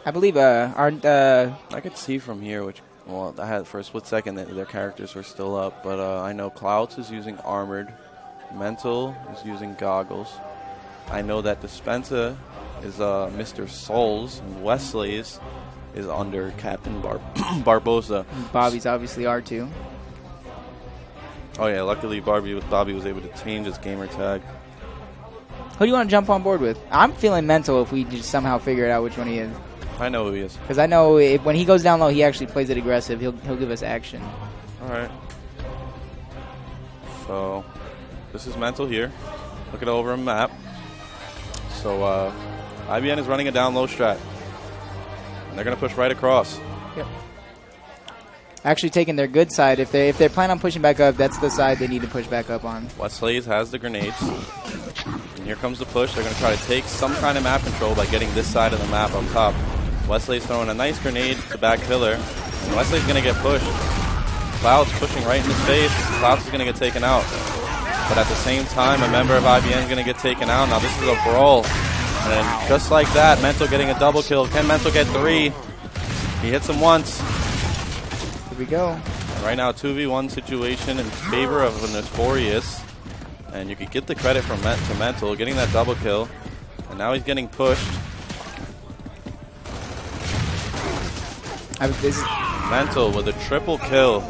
I believe aren't I could see from here, well, I had for a split second that their characters were still up, but I know Clouds is using Armored, Mental is using Goggles. I know that Dispensa is Mr. Souls, and Wesley's is under Captain Barbosa. Bobby's obviously R2. Oh yeah, luckily Bobby was able to change his gamer tag. Who do you want to jump on board with? I'm feeling Mental if we just somehow figure out which one he is. I know who he is. Because I know when he goes down low, he actually plays it aggressive. He'll give us action. All right. So this is Mental here. Look at over a map. So IBN is running a down low strat. And they're going to push right across. Yep. Actually taking their good side. If they plan on pushing back up, that's the side they need to push back up on. Wesley's has the grenades. And here comes the push. They're going to try to take some kind of map control by getting this side of the map up top. Wesley's throwing a nice grenade to back pillar. And Wesley's going to get pushed. Cloud's pushing right in his face. Cloud's is going to get taken out. But at the same time, a member of IBN is going to get taken out. Now this is a brawl. And just like that, Mental getting a double kill. Can Mental get 3? He hits him once. Here we go. And right now, 2v1 situation in favor of a Notorious. And you could get the credit from Mental getting that double kill. And now he's getting pushed. Mental with a triple kill.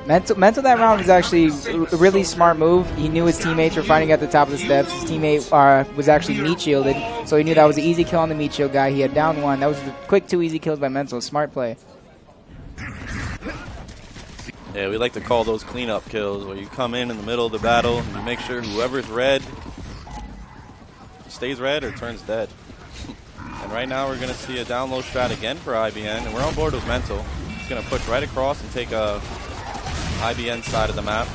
Mental that round was actually a really smart move. He knew his teammates were fighting at the top of the steps. His teammate was actually meat shielded, so he knew that was an easy kill on the meat shield guy. He had down one. That was the quick 2 easy kills by Mental. Smart play. Yeah, we like to call those cleanup kills, where you come in the middle of the battle and you make sure whoever's red stays red or turns dead. And right now we're going to see a down low strat again for IBN, and we're on board with Mental. He's going to push right across and take a IBN side of the map.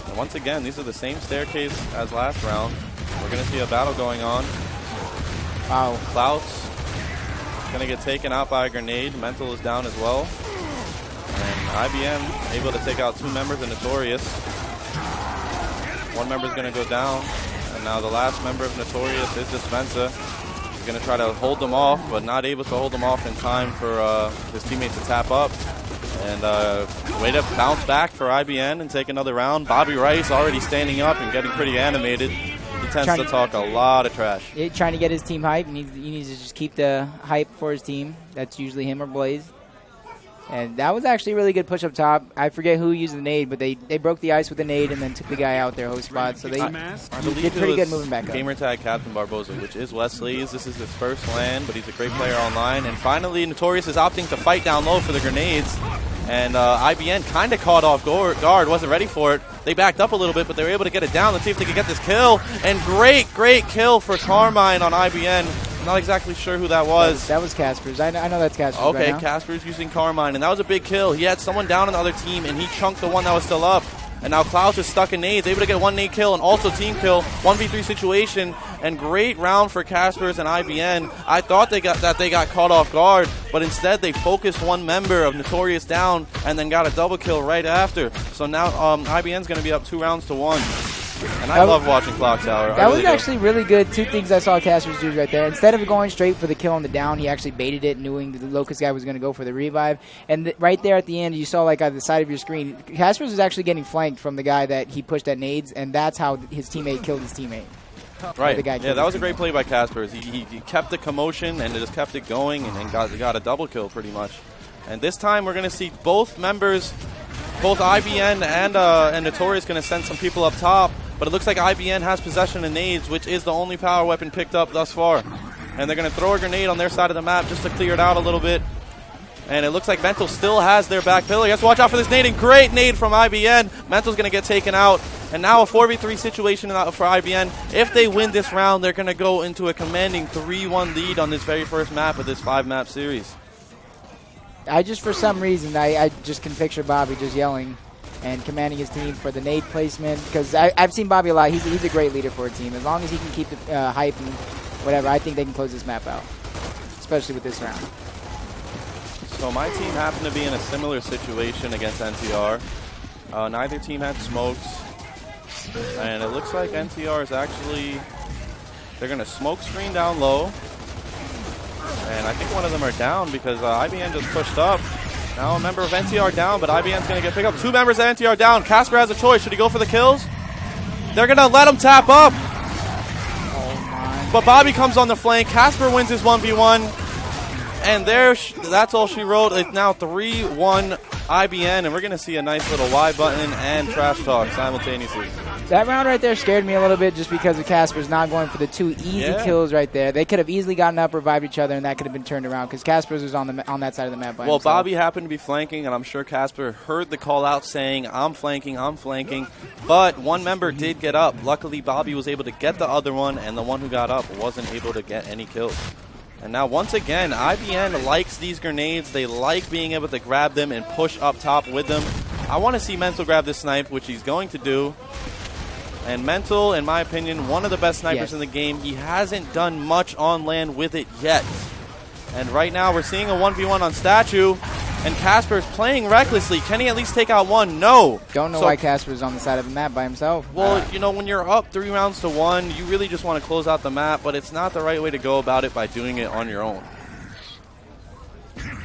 And once again, these are the same staircase as last round. We're going to see a battle going on. Wow. Clouds going to get taken out by a grenade. Mental is down as well. And IBN able to take out 2 members of Notorious. 1 member is going to go down. And now the last member of Notorious is Dispensa. He's going to try to hold them off, but not able to hold them off in time for his teammates to tap up. And way to bounce back for IBN and take another round. Bobby Rice already standing up and getting pretty animated. He tends to talk a lot of trash. Trying to get his team hype. He needs to just keep the hype for his team. That's usually him or Blaze. And that was actually a really good push up top. I forget who used the nade, but they broke the ice with the nade and then took the guy out their host spot. So they did pretty good moving back up. Gamertag Captain Barbosa, which is Wesley's. This is his first LAN, but he's a great player online. And finally, Notorious is opting to fight down low for the grenades. And IBN kind of caught off guard, wasn't ready for it. They backed up a little bit, but they were able to get it down. Let's see if they can get this kill. And great kill for Carmine on IBN. I'm not exactly sure who that was. That was Casper's. I know that's Casper's. Okay, right Casper's using Carmine, and that was a big kill. He had someone down on the other team, and he chunked the one that was still up. And now Clouds is stuck in nades, able to get 1 nade kill and also team kill, 1v3 situation, and great round for Casper's and IBN. I thought they got caught off guard, but instead they focused 1 member of Notorious down and then got a double kill right after. So now IBN's going to be up 2 rounds to 1. And I love watching Clock Tower. That was actually really good. 2 things I saw Casper's do right there. Instead of going straight for the kill on the down, he actually baited it, knowing the Locust guy was going to go for the revive. And right there at the end, you saw like at the side of your screen, Casper's was actually getting flanked from the guy that he pushed at nades, and that's how his teammate killed his teammate. Right. Yeah, that was a great play by Casper's. He kept the commotion and just kept it going and got a double kill pretty much. And this time we're going to see both members, both IBN and Notorious, going to send some people up top. But it looks like IBN has possession of nades, which is the only power weapon picked up thus far. And they're going to throw a grenade on their side of the map just to clear it out a little bit. And it looks like Mental still has their back pillar. You have to watch out for this nading. Great nade from IBN. Mental's going to get taken out. And now a 4v3 situation for IBN. If they win this round, they're going to go into a commanding 3-1 lead on this very first map of this 5-map series. For some reason, I just can picture Bobby just yelling and commanding his team for the nade placement, because I've seen Bobby a lot. He's a great leader for a team. As long as he can keep the hype and whatever, I think they can close this map out, especially with this round. So my team happened to be in a similar situation against NTR. Neither team had smokes, and it looks like NTR is actually, they're going to smoke screen down low. And I think one of them are down because IBN just pushed up. Now a member of NTR down, but IBN's going to get picked up. 2 members of NTR down. Casper has a choice. Should he go for the kills? They're going to let him tap up. But Bobby comes on the flank. Casper wins his 1v1. And that's all she wrote. It's now 3-1 IBN, and we're going to see a nice little Y button and trash talk simultaneously. That round right there scared me a little bit just because of Casper's not going for the 2 easy kills right there. They could have easily gotten up, revived each other, and that could have been turned around because Casper's was on that side of the map by himself. Bobby happened to be flanking, and I'm sure Casper heard the call out saying, I'm flanking. But one member did get up. Luckily, Bobby was able to get the other one, and the one who got up wasn't able to get any kills. And now, once again, IBN likes these grenades. They like being able to grab them and push up top with them. I want to see Mental grab this snipe, which he's going to do. And Mental, in my opinion, one of the best snipers in the game. He hasn't done much on land with it yet. And right now, we're seeing a 1v1 on Statue. And Casper's playing recklessly. Can he at least take out one? No. Don't know why Casper's on the side of the map by himself. Well, you know, when you're up 3 rounds to 1, you really just want to close out the map, but it's not the right way to go about it by doing it on your own.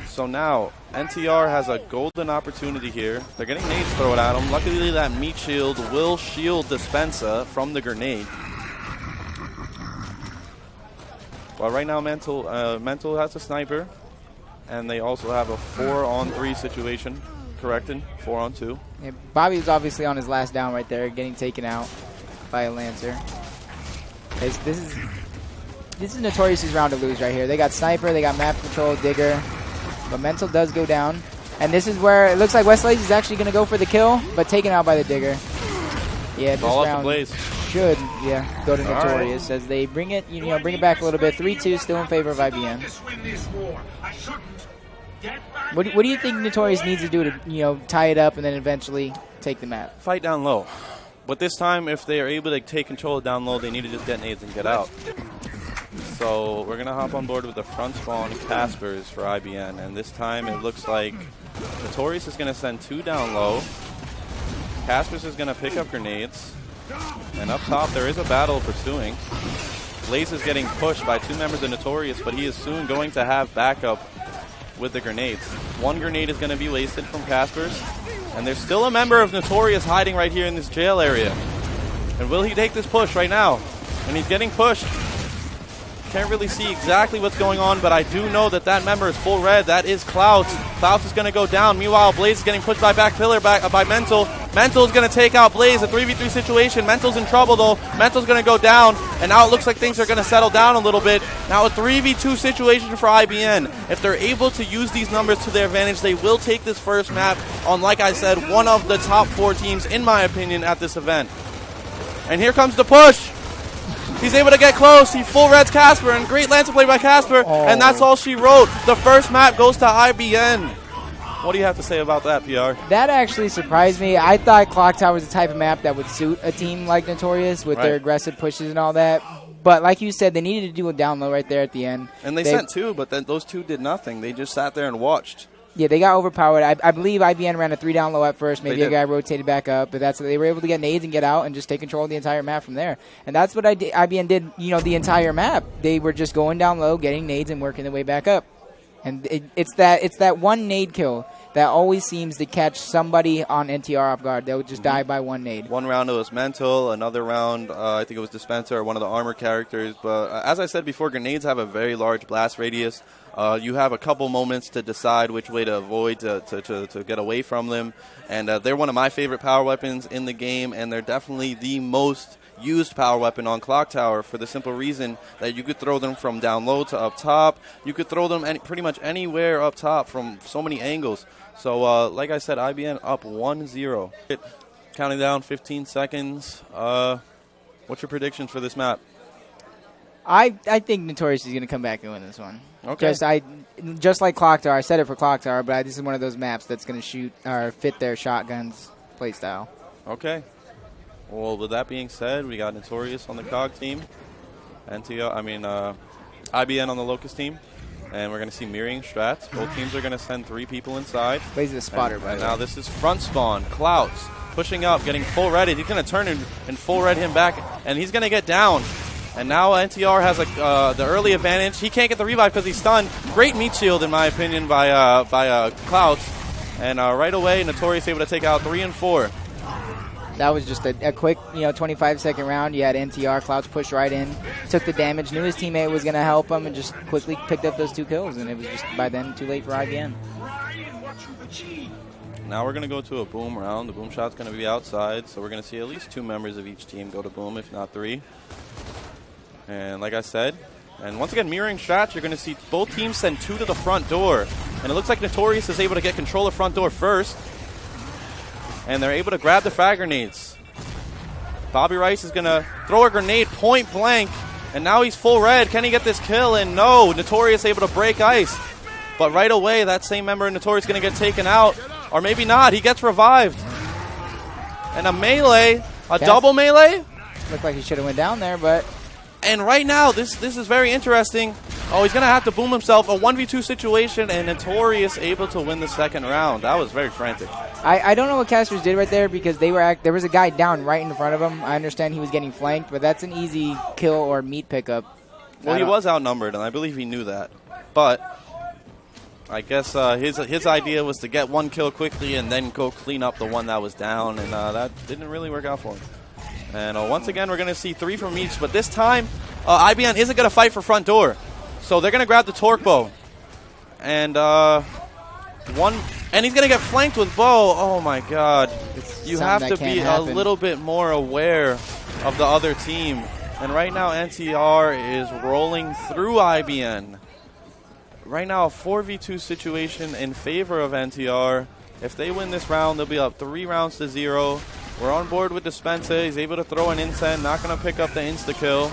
So now, NTR has a golden opportunity here. They're getting nades thrown at him. Luckily, that meat shield will shield Dispensa from the grenade. Well, right now, Mental has a sniper. And they also have a 4-on-3 situation. Corrected, 4-on-2. Yeah, Bobby's obviously on his last down right there, getting taken out by a Lancer. This is Notorious's round to lose right here. They got Sniper, they got Map Control, Digger. But Mental does go down. And this is where it looks like Westlace is actually going to go for the kill, but taken out by the Digger. Yeah, this round should go to Notorious as they bring it back a little bit. 3-2 still in favor of IBN. What do you think Notorious needs to do to tie it up and then eventually take the map? Fight down low. But this time, if they are able to take control down low, they need to just get nades and get out. So we're going to hop on board with the front spawn Caspers for IBN. And this time it looks like Notorious is going to send 2 down low. Caspers is going to pick up grenades. And up top, there is a battle pursuing. Blaze is getting pushed by 2 members of Notorious, but he is soon going to have backup with the grenades. 1 grenade is going to be wasted from Caspers. And there's still a member of Notorious hiding right here in this jail area. And will he take this push right now? And he's getting pushed. Can't really see exactly what's going on, but I do know that that member is full red. That is Clouds. Clouds is going to go down. Meanwhile, Blaze is getting pushed by back pillar by Mental. Mental is going to take out Blaze. A 3v3 situation. Mental's in trouble, though. Mental's going to go down, and now it looks like things are going to settle down a little bit. Now a 3v2 situation for IBN. If they're able to use these numbers to their advantage, they will take this first map on, like I said, one of the top 4 teams, in my opinion, at this event. And here comes the push. He's able to get close. He full reds Casper, and great Lancer play by Casper, and that's all she wrote. The first map goes to IBN. What do you have to say about that, PR? That actually surprised me. I thought Clock Tower was the type of map that would suit a team like Notorious with their aggressive pushes and all that. But like you said, they needed to do a down low right there at the end. And they sent 2, but then those 2 did nothing. They just sat there and watched. Yeah, they got overpowered. I believe IBN ran a 3 down low at first. Maybe a guy rotated back up, but they were able to get nades and get out and just take control of the entire map from there. And that's what IBN did. The entire map. They were just going down low, getting nades, and working their way back up. And it's that one nade kill that always seems to catch somebody on NTR off guard. They'll just die by 1 nade. One round it was Mental, another round I think it was Dispenser or one of the armor characters. But as I said before, grenades have a very large blast radius. You have a couple moments to decide which way to avoid to get away from them. And they're one of my favorite power weapons in the game, and they're definitely the most used power weapon on Clock Tower for the simple reason that you could throw them from down low to up top. You could throw them pretty much anywhere up top from so many angles. So, like I said, IBN up 1-0. Counting down 15 seconds. What's your predictions for this map? I think Notorious is going to come back and win this one. Okay. Just like Clock Tower. I said it for Clock Tower, but this is one of those maps that's going to shoot or fit their shotguns playstyle. Okay. Well, with that being said, we got Notorious on the COG team, IBN on the Locust team, and we're going to see mirroring strats. Both teams are going to send 3 people inside. Blaze is a spotter, by the way. Now this is front spawn. Clouds pushing up, getting full redded. He's going to turn and full red him back, and he's going to get down. And now NTR has the early advantage. He can't get the revive because he's stunned. Great meat shield, in my opinion, by Clouds. And right away, Notorious able to take out 3 and 4. That was just a quick, 25-second round. You had NTR. Clouds pushed right in, took the damage, knew his teammate was going to help him, and just quickly picked up those 2 kills. And it was just, by then, too late for IBN. Now we're going to go to a boom round. The boom shot's going to be outside, so we're going to see at least 2 members of each team go to boom, if not 3. And like I said, and once again, mirroring strats, you're going to see both teams send 2 to the front door. And it looks like Notorious is able to get control of front door first. And they're able to grab the frag grenades. Bobby Rice is going to throw a grenade point blank. And now he's full red. Can he get this kill? And no, Notorious able to break ice. But right away, that same member of Notorious is going to get taken out. Or maybe not. He gets revived. And a melee, double melee. Looked like he should have went down there, but... And right now, this is very interesting. Oh, he's going to have to boom himself. A 1v2 situation, and Notorious able to win the second round. That was very frantic. I don't know what Casters did right there because there was a guy down right in front of him. I understand he was getting flanked, but that's an easy kill or meat pickup. Well, he was outnumbered, and I believe he knew that. But I guess his idea was to get 1 kill quickly and then go clean up the one that was down, and that didn't really work out for him. And once again, we're going to see 3 from each. But this time, IBN isn't going to fight for front door. So they're going to grab the torque bow. And and he's going to get flanked with bow. Oh, my God. You have to be a little bit more aware of the other team. And right now, NTR is rolling through IBN. Right now, a 4v2 situation in favor of NTR. If they win this round, they'll be up 3 rounds to 0. We're on board with Dispensa. He's able to throw an incend, not going to pick up the insta-kill.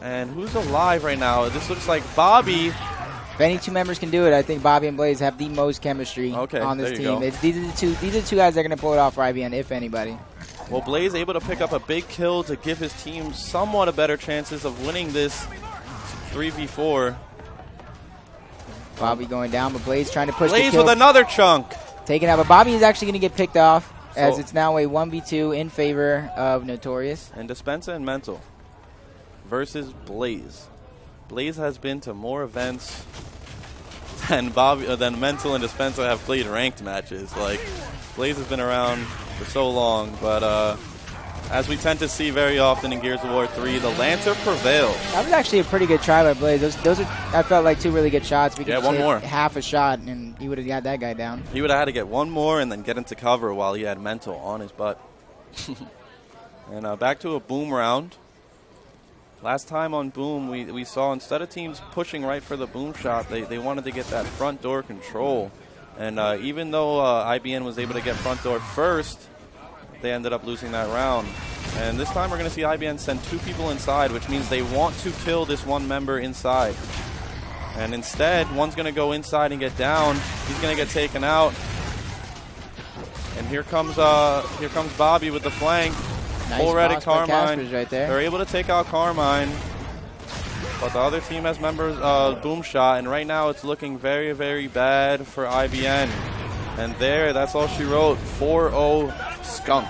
And who's alive right now? This looks like Bobby. If any 2 members can do it, I think Bobby and Blaze have the most chemistry on this team. These are the 2 guys that are going to pull it off for IBN, if anybody. Well, Blaze able to pick up a big kill to give his team somewhat a better chances of winning this 3v4. Bobby going down, but Blaze trying to push Blaze the kill. with another chunk. Taken out, but Bobby is actually going to get picked off as it's now a 1v2 in favor of Notorious. And Dispensa and Mental versus Blaze. Blaze has been to more events than Mental and Dispensa have played ranked matches. Like, Blaze has been around for so long, but as we tend to see very often in Gears of War 3, the Lancer prevailed. That was actually a pretty good try by Blaze. Those are, I felt like 2 really good shots. We could one more. Half a shot, and he would have got that guy down. He would have had to get 1 more and then get into cover while he had Mental on his butt. And back to a boom round. Last time on boom, we saw instead of teams pushing right for the boom shot, they wanted to get that front door control. And even though IBN was able to get front door first, they ended up losing that round. And this time we're going to see IBN send 2 people inside, which means they want to kill this 1 member inside. And instead, one's going to go inside and get down. He's going to get taken out. And here comes Bobby with the flank. Nice Full red at Carmine. Right there. They're able to take out Carmine. But the other team has members boom shot, and right now it's looking very, very bad for IBN. And that's all she wrote. 4-0 skunk.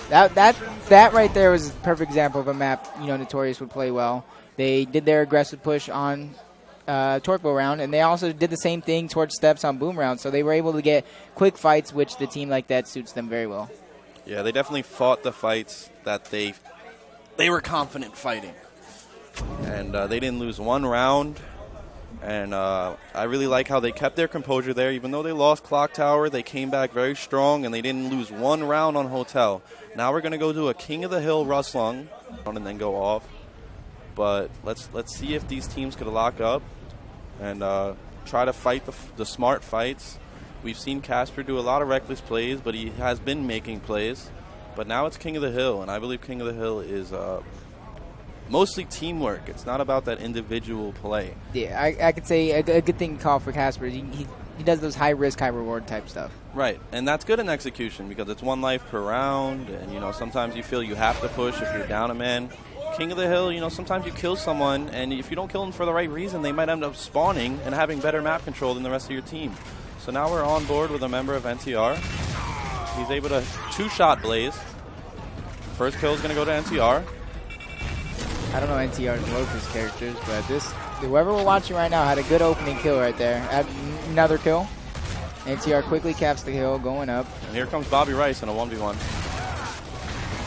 That right there was a perfect example of a map Notorious would play well. They did their aggressive push on torque bow round, and they also did the same thing towards steps on boom round. So they were able to get quick fights, which the team like that suits them very well. Yeah, they definitely fought the fights that they were confident fighting. And they didn't lose 1 round. And I really like how they kept their composure there. Even though they lost Clock Tower, they came back very strong, and they didn't lose 1 round on Hotel. Now we're going to go to a King of the Hill Rustlung and then go off. But let's see if these teams could lock up and try to fight the smart fights. We've seen Casper do a lot of reckless plays, but he has been making plays. But now it's King of the Hill, and I believe King of the Hill is mostly teamwork. It's not about that individual play. Yeah, I could say a good thing to call for Casper. He does those high-risk, high-reward type stuff. Right, and that's good in execution because it's 1 life per round, and, sometimes you feel you have to push if you're down a man. King of the Hill, sometimes you kill someone, and if you don't kill them for the right reason, they might end up spawning and having better map control than the rest of your team. So now we're on board with a member of NTR. He's able to 2-shot Blaze. First kill is going to go to NTR. I don't know NTR's Locust characters, but whoever we're watching right now had a good opening kill right there. Another kill. NTR quickly caps the kill, going up. And here comes Bobby Rice in a 1v1.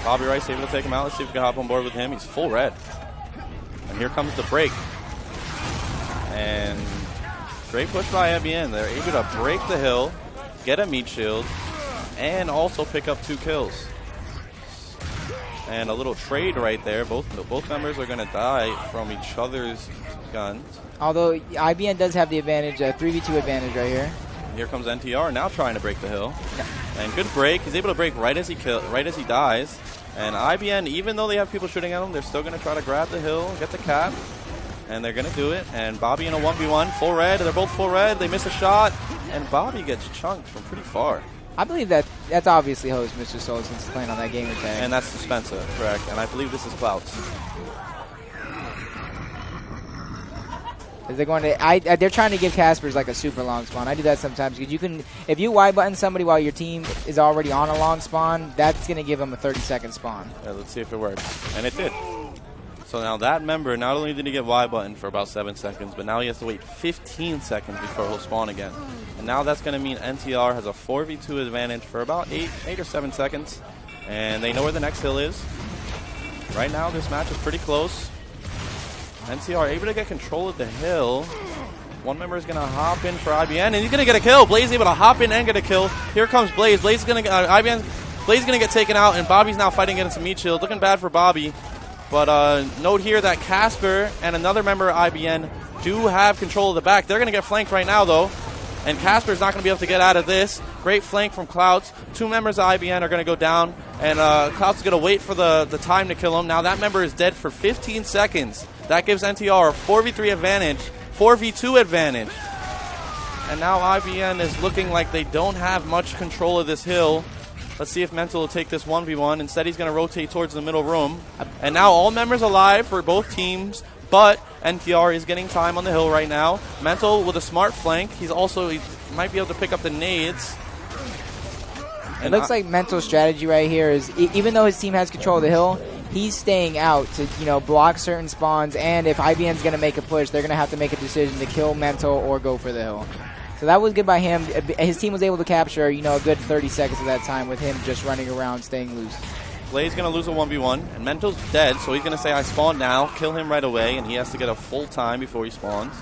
Bobby Rice able to take him out. Let's see if we can hop on board with him. He's full red. And here comes the break. And great push by IBN. They're able to break the hill, get a meat shield, and also pick up 2 kills. And a little trade right there. Both members are going to die from each other's guns. Although IBN does have the advantage, 3v2 advantage right here. Here comes NTR now trying to break the hill. And good break. He's able to break right as he dies. And IBN, even though they have people shooting at him, they're still going to try to grab the hill, get the cap. And they're going to do it. And Bobby in a 1v1, full red. They're both full red. They miss a shot. And Bobby gets chunked from pretty far. I believe that's obviously host Mr. Soul since he's playing on that gamer tag. And that's Dispensa, correct. And I believe this is Clouts. They're trying to give Caspers like a super long spawn. I do that sometimes because if you Y button somebody while your team is already on a long spawn, that's going to give them a 30-second spawn. Yeah, let's see if it works. And it did. So now that member, not only did he get Y button for about 7 seconds, but now he has to wait 15 seconds before he'll spawn again. And now that's going to mean NTR has a 4v2 advantage for about 8 or 7 seconds. And they know where the next hill is. Right now, this match is pretty close. NTR able to get control of the hill. One member is going to hop in for IBN, and he's going to get a kill. Blaze able to hop in and get a kill. Here comes Blaze. Blaze is going to Blaze is going to get taken out, and Bobby's now fighting against a meat shield. Looking bad for Bobby. But note here that Casper and another member of IBN do have control of the back. They're going to get flanked right now, though. And Casper's not going to be able to get out of this. Great flank from Clouts. 2 members of IBN are going to go down. And Clouts is going to wait for the time to kill him. Now that member is dead for 15 seconds. That gives NTR a 4v3 advantage, 4v2 advantage. And now IBN is looking like they don't have much control of this hill. Let's see if Mental will take this 1v1. Instead, he's going to rotate towards the middle room. And now all members alive for both teams. But NTR is getting time on the hill right now. Mental with a smart flank. He might be able to pick up the nades. It looks like Mental's strategy right here is, even though his team has control of the hill, he's staying out to block certain spawns. And if IBN's going to make a push, they're going to have to make a decision to kill Mental or go for the hill. So that was good by him. His team was able to capture, a good 30 seconds of that time with him just running around, staying loose. Blaze going to lose a 1v1, and Mental's dead, so he's going to say, I spawn now, kill him right away, and he has to get a full time before he spawns.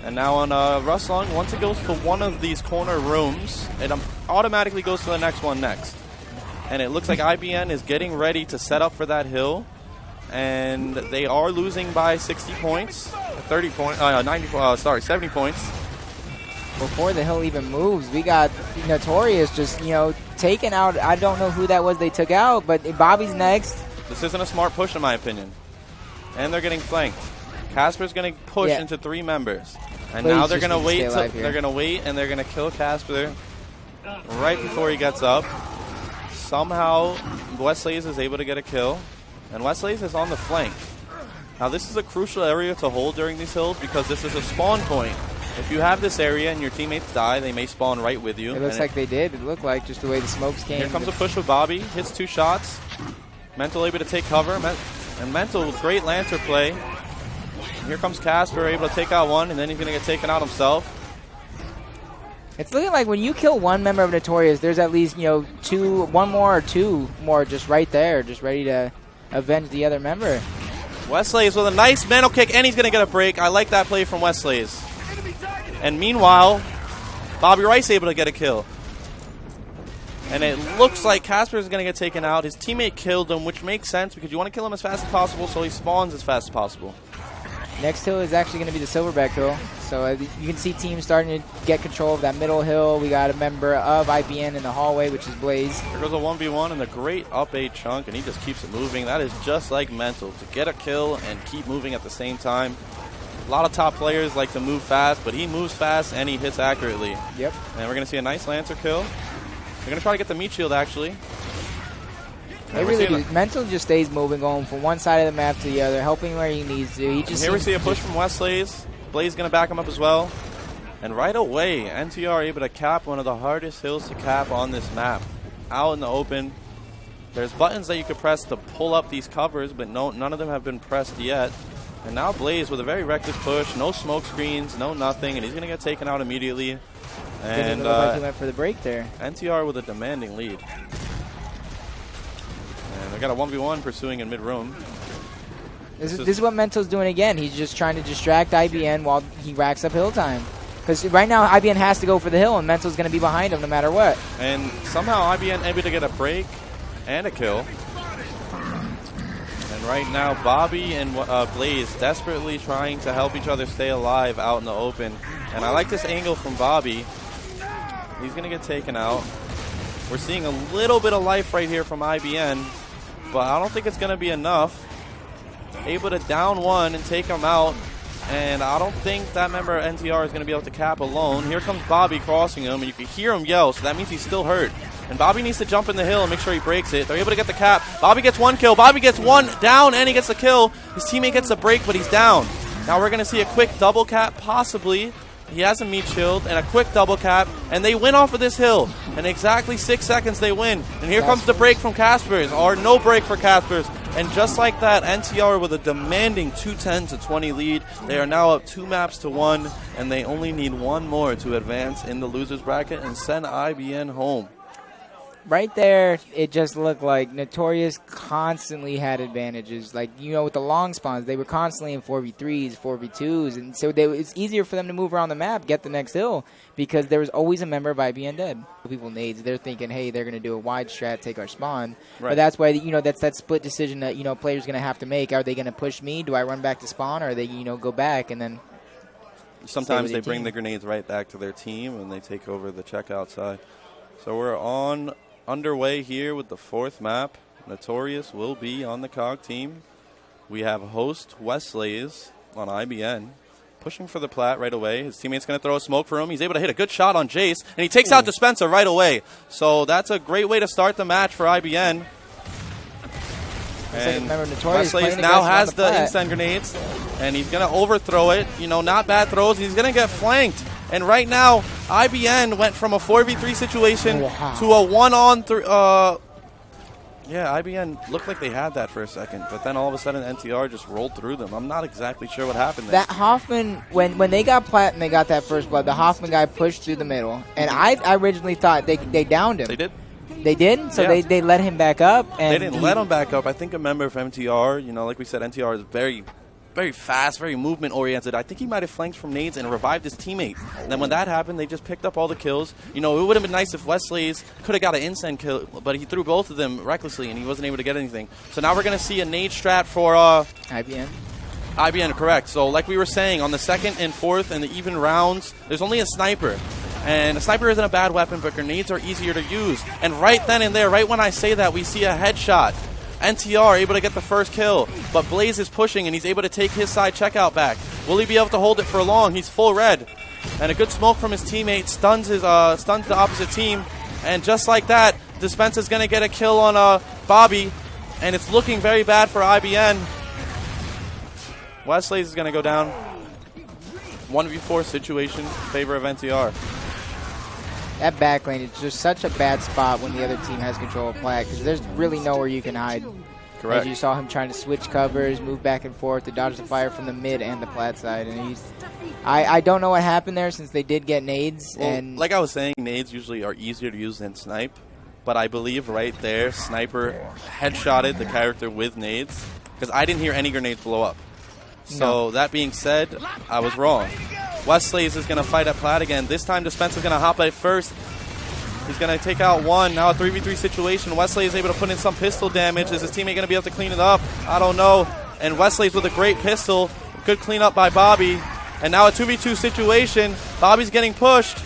And now on Rustlung, once it goes to one of these corner rooms, it automatically goes to the next one next. And it looks like IBN is getting ready to set up for that hill, and they are losing by 60 points, 70 points. Before the hill even moves, we got Notorious just, taken out. I don't know who that was they took out, but Bobby's next. This isn't a smart push in my opinion. And they're getting flanked. Casper's going to push into 3 members. And now they're going to wait. They're going to wait, and they're going to kill Casper right before he gets up. Somehow, Westlays is able to get a kill. And Westlays is on the flank. Now, this is a crucial area to hold during these hills because this is a spawn point. If you have this area and your teammates die, they may spawn right with you. It looks like they did. It looked like just the way the smokes came. Here comes a push with Bobby. Hits 2 shots. Mental able to take cover. And Mental with great Lancer play. Here comes Casper able to take out one, and then he's going to get taken out himself. It's looking like when you kill one member of Notorious, there's at least, one more or 2 more just right there, just ready to avenge the other member. Westlays with a nice mental kick, and he's going to get a break. I like that play from Westlays. And meanwhile, Bobby Rice able to get a kill. And it looks like Casper is going to get taken out. His teammate killed him, which makes sense because you want to kill him as fast as possible so he spawns as fast as possible. Next hill is actually going to be the Silverback hill. So you can see teams starting to get control of that middle hill. We got a member of IBN in the hallway, which is Blaze. Here goes a 1v1 and a great up A chunk, and he just keeps it moving. That is just like Mental, to get a kill and keep moving at the same time. A lot of top players like to move fast, but he moves fast and he hits accurately. Yep. And we're going to see a nice Lancer kill. They're going to try to get the meat shield, actually. They really do. Mental just stays moving, going from one side of the map to the other, helping where he needs to. Here we see a push from Westlays. Blaze going to back him up as well. And right away, NTR able to cap one of the hardest hills to cap on this map. Out in the open. There's buttons that you could press to pull up these covers, but none of them have been pressed yet. And now Blaze with a very reckless push, no smoke screens, no nothing, and he's going to get taken out immediately. And look like he went for the break there. NTR with a demanding lead. And they got a 1v1 pursuing in mid-room. This is what Mental's doing again. He's just trying to distract IBN while he racks up hill time. Because right now, IBN has to go for the hill, and Mental's going to be behind him no matter what. And somehow IBN able to get a break and a kill. And right now, Bobby and Blaze desperately trying to help each other stay alive out in the open. And I like this angle from Bobby. He's going to get taken out. We're seeing a little bit of life right here from IBN, but I don't think it's going to be enough. Able to down one and take him out. And I don't think that member of NTR is going to be able to cap alone. Here comes Bobby crossing him, and you can hear him yell, so that means he's still hurt. And Bobby needs to jump in the hill and make sure he breaks it. They're able to get the cap. Bobby gets one kill. Bobby gets one down, and he gets the kill. His teammate gets a break, but he's down. Now we're going to see a quick double cap, possibly. He has a meat shield and a quick double cap, and they win off of this hill. In exactly 6 seconds, they win. And here comes the break from Caspers, or no break for Caspers. And just like that, NTR with a demanding 210-20 lead. They are now up 2 maps to 1, and they only need one more to advance in the losers bracket and send IBN home. Right there, it just looked like Notorious constantly had advantages. Like, you know, with the long spawns, they were constantly in 4v3s, 4v2s, and so it's easier for them to move around the map, get the next hill, because there was always a member of IBN dead. People nades, they're thinking, hey, they're going to do a wide strat, take our spawn. Right. But that's why, you know, that's that split decision that, you know, players going to have to make. Are they going to push me? Do I run back to spawn, or are they, you know, go back and then... Sometimes they bring the grenades right back to their team, and they take over the checkout side. So we're underway here with the 4th map. Notorious will be on the COG team. We have host Westlays on IBN pushing for the plat right away. His teammate's going to throw a smoke for him. He's able to hit a good shot on Jace, and he takes out Dispenser right away. So that's a great way to start the match for IBN. And Westlays now has the instant grenades, and he's going to overthrow it. You know, not bad throws. He's going to get flanked. And right now, IBN went from a 4v3 situation to a 1-on-3. Yeah, IBN looked like they had that for a second, but then all of a sudden NTR just rolled through them. I'm not exactly sure what happened there. That Hoffman, when they got plat and they got that first blood, the Hoffman guy pushed through the middle. And I originally thought they downed him. They did? They did? So they let him back up? And they didn't let him back up. I think a member of MTR, you know, like we said, NTR is very fast, very movement-oriented. I think he might have flanked from nades and revived his teammate. And then when that happened, they just picked up all the kills. You know, it would have been nice if Westlays could have got an instant kill, but he threw both of them recklessly, and he wasn't able to get anything. So now we're going to see a nade strat for IBN. IBN, correct. So like we were saying, on the 2nd and 4th and the even rounds, there's only a sniper. And a sniper isn't a bad weapon, but grenades are easier to use. And right then and there, right when I say that, we see a headshot. NTR able to get the first kill, but Blaze is pushing, and he's able to take his side checkout back. Will he be able to hold it for long? He's full red. And a good smoke from his teammate stuns the opposite team. And just like that, Dispensa's going to get a kill on Bobby, and it's looking very bad for IBN. Westlays is going to go down. 1v4 situation in favor of NTR. That back lane is just such a bad spot when the other team has control of plat, because there's really nowhere you can hide. Correct. As you saw him trying to switch covers, move back and forth to dodge the fire from the mid and the plat side. And I don't know what happened there, since they did get nades. Well, and like I was saying, nades usually are easier to use than snipe. But I believe right there, Sniper headshotted the character with nades, because I didn't hear any grenades blow up. So that being said, I was wrong. Westlays is going to fight at plat again. This time, Dispensa's going to hop at first. He's going to take out one. Now a 3v3 situation. Westlays is able to put in some pistol damage. Is his teammate going to be able to clean it up? I don't know. And Westlays with a great pistol. Good cleanup by Bobby. And now a 2v2 situation. Bobby's getting pushed.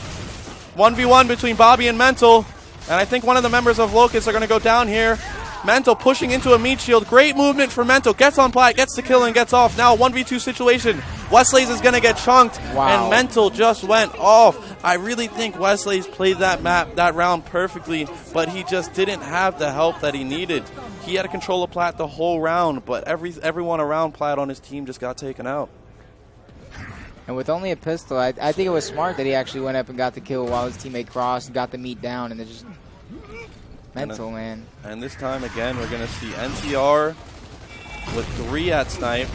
1v1 between Bobby and Mental. And I think one of the members of Locust are going to go down here. Mental pushing into a meat shield. Great movement for Mental. Gets on plat, gets the kill, and gets off. Now a 1v2 situation. Westlays is going to get chunked. Wow. And Mental just went off. I really think Westlays played that round perfectly, but he just didn't have the help that he needed. He had to control the plat the whole round, but everyone around plat on his team just got taken out. And with only a pistol, I think it was smart that he actually went up and got the kill while his teammate crossed and got the meat down. And it Mental, man. And this time, again, we're going to see NTR with 3 at snipe.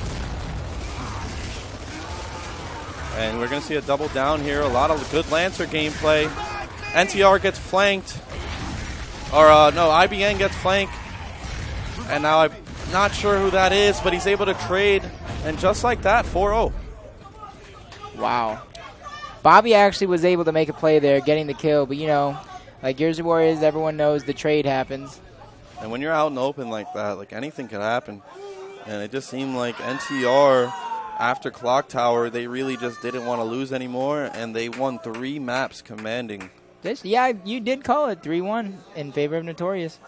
And we're going to see a double down here. A lot of good Lancer gameplay. NTR gets flanked. Or, no, IBN gets flanked. And now I'm not sure who that is, but he's able to trade. And just like that, 4-0. Wow. Bobby actually was able to make a play there, getting the kill. But, you know, like Gears of Warriors, everyone knows the trade happens. And when you're out in the open like that, like anything could happen. And it just seemed like NTR, after Clock Tower, they really just didn't want to lose anymore. And they won 3 maps commanding. Yeah, you did call it 3-1 in favor of Notorious.